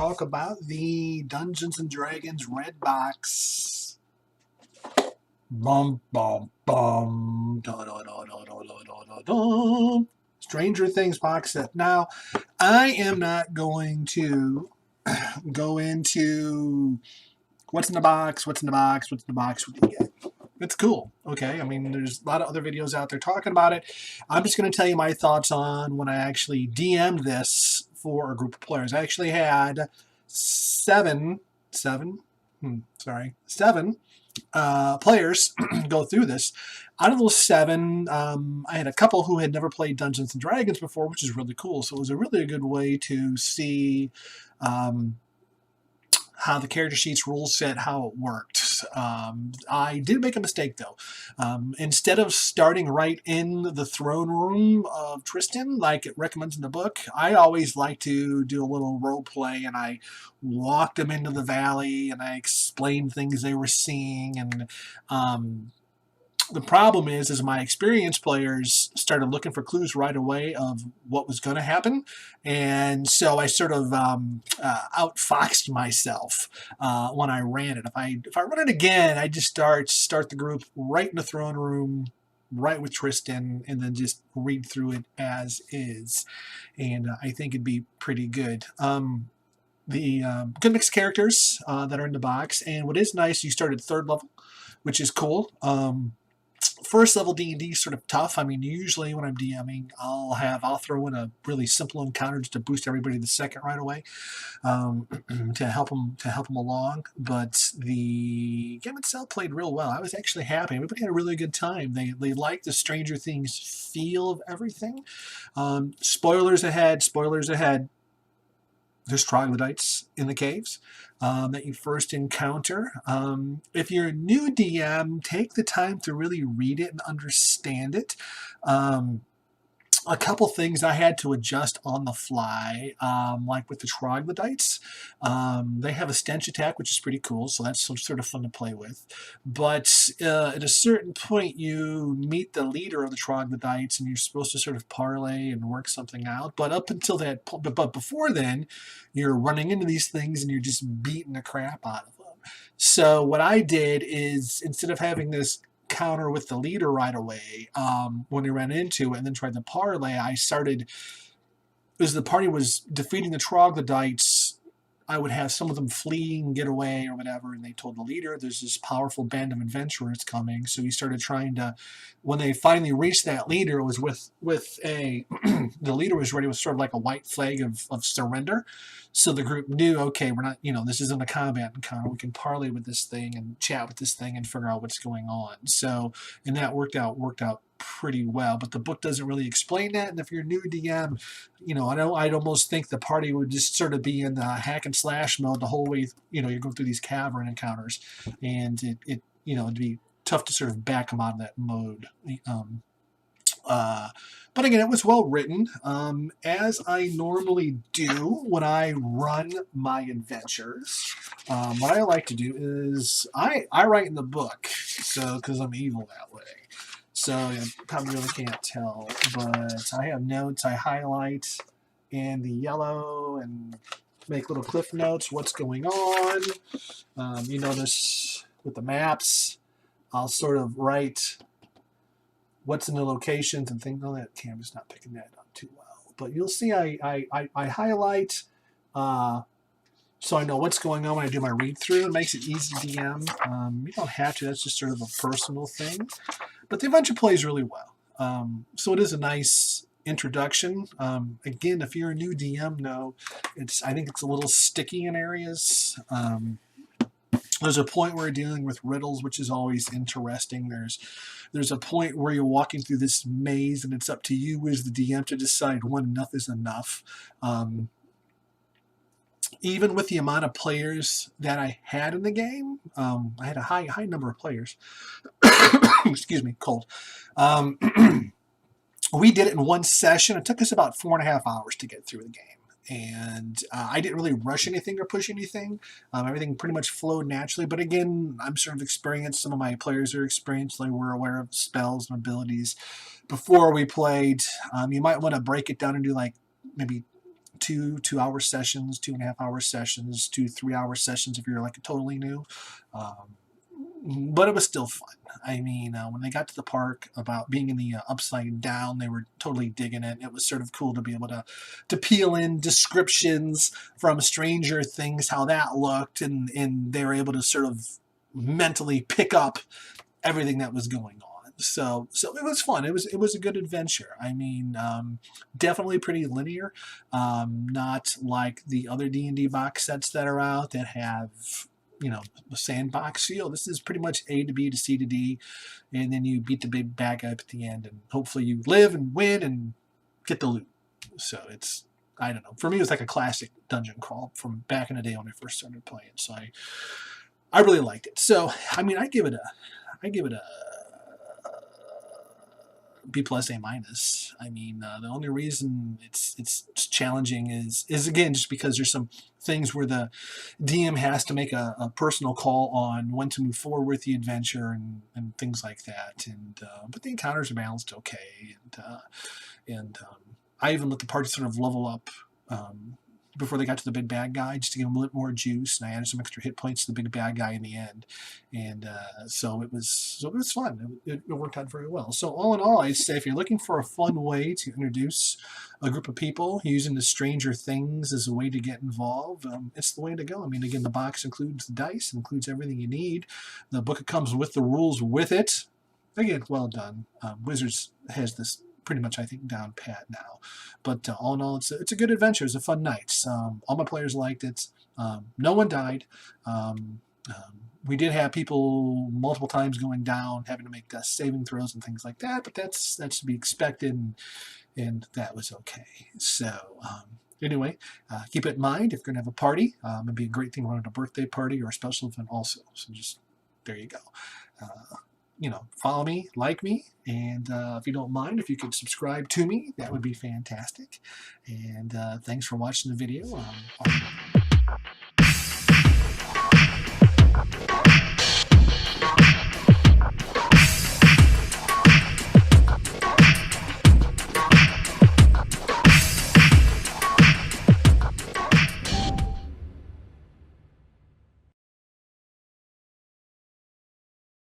talk about the Dungeons and Dragons Red Box. Bum, bum, bum. Da, da, da, da, da, da, da, da. Stranger Things box set. Now, I am not going to go into what's in the box, what's in the box, what's in the box, what do you get. It's cool, okay? I mean, there's a lot of other videos out there talking about it. I'm just going to tell you my thoughts on when I actually DM'd this for a group of players. I actually had seven players go through this. Out of those seven, I had a couple who had never played Dungeons & Dragons before, which is really cool. So it was a really good way to see how the character sheets rule set, how it worked. I did make a mistake though. Instead of starting right in the throne room of Tristan, like it recommends in the book, I always like to do a little role play, and I walked them into the valley and I explained things they were seeing. And the problem is my experienced players started looking for clues right away of what was going to happen, and so I sort of outfoxed myself when I ran it. If I run it again, I just start the group right in the throne room, right with Tristan, and then just read through it as is, and I think it'd be pretty good. The good mixed characters that are in the box, and what is nice, you start at 3rd level, which is cool. First level D&D is sort of tough. I mean, usually when I'm DMing, I'll throw in a really simple encounter just to boost everybody to 2nd right away, to help them along. But the game itself played real well. I was actually happy. Everybody had a really good time. They liked the Stranger Things feel of everything. Spoilers ahead. There's troglodytes in the caves that you first encounter. If you're a new DM, take the time to really read it and understand it. A couple things I had to adjust on the fly, like with the troglodytes. They have a stench attack, which is pretty cool, so that's sort of fun to play with. But at a certain point, you meet the leader of the troglodytes, and you're supposed to sort of parlay and work something out. But up until that, but before then, you're running into these things and you're just beating the crap out of them. So what I did is, instead of having this counter with the leader right away, when they ran into it and then tried to parlay, I started, as the party was defeating the troglodytes, I would have some of them flee and get away or whatever, and they told the leader there's this powerful band of adventurers coming. So he started trying to, when they finally reached that leader, it was with a the leader was ready with sort of like a white flag of surrender. So the group knew, okay, we're not, this isn't a combat encounter. We can parlay with this thing and chat with this thing and figure out what's going on. So, and that worked out pretty well. But the book doesn't really explain that. And if you're a new DM, I'd almost think the party would just sort of be in the hack and slash mode the whole way. You're going through these cavern encounters, and it'd be tough to sort of back them out of that mode. But again, it was well written, as I normally do when I run my adventures. What I like to do is I write in the book, so because I'm evil that way. So you probably really can't tell, but I have notes. I highlight in the yellow and make little cliff notes, what's going on. You notice with the maps, I'll sort of write what's in the locations and things. Oh, that camera's not picking that up too well. But you'll see I highlight so I know what's going on when I do my read-through. It makes it easy to DM. You don't have to. That's just sort of a personal thing. But the adventure plays really well. So it is a nice introduction. Again, if you're a new DM, I think it's a little sticky in areas. There's a point where you're dealing with riddles, which is always interesting. There's a point where you're walking through this maze, and it's up to you as the DM to decide when enough is enough. Even with the amount of players that I had in the game, I had a high number of players. Excuse me, cold. We did it in one session. It took us about 4.5 hours to get through the game. And I didn't really rush anything or push anything. Everything pretty much flowed naturally. But again, I'm sort of experienced. Some of my players are experienced. They were aware of spells and abilities before we played. You might want to break it down and do like maybe 2 hour sessions, 2.5 hour sessions, 2 3 hour sessions if you're like totally new. But it was still fun. I mean, when they got to the park about being in the upside down, they were totally digging it. It was sort of cool to be able to peel in descriptions from Stranger Things, how that looked, and they were able to sort of mentally pick up everything that was going on. So it was fun. It was a good adventure. I mean, definitely pretty linear, not like the other D&D box sets that are out that have, you know, the sandbox feel. This is pretty much A to B to C to D, and then you beat the big bad guy up at the end, and hopefully you live and win and get the loot. So it's, I don't know. For me, it was like a classic dungeon crawl from back in the day when I first started playing. So I really liked it. So I mean, I give it a B plus A minus. I mean, the only reason it's challenging is again just because there's some things where the DM has to make a personal call on when to move forward with the adventure and things like that. And but the encounters are balanced okay, and I even let the party sort of level up. Before they got to the big bad guy, just to give him a little more juice, and I added some extra hit points to the big bad guy in the end, and so it was fun. It worked out very well. So all in all, I'd say if you're looking for a fun way to introduce a group of people using the Stranger Things as a way to get involved, it's the way to go. I mean, again, the box includes the dice, includes everything you need. The book comes with the rules with it. Again, well done. Wizards has this pretty much, I think, down pat now. But all in all, it's a good adventure. It's a fun night. All my players liked it. No one died. We did have people multiple times going down, having to make saving throws and things like that, but that's to be expected, and that was okay. So anyway, keep it in mind if you're going to have a party. It'd be a great thing running a birthday party or a special event also. So just, there you go. You know, follow me, like me, and if you don't mind, if you could subscribe to me, that would be fantastic. And thanks for watching the video.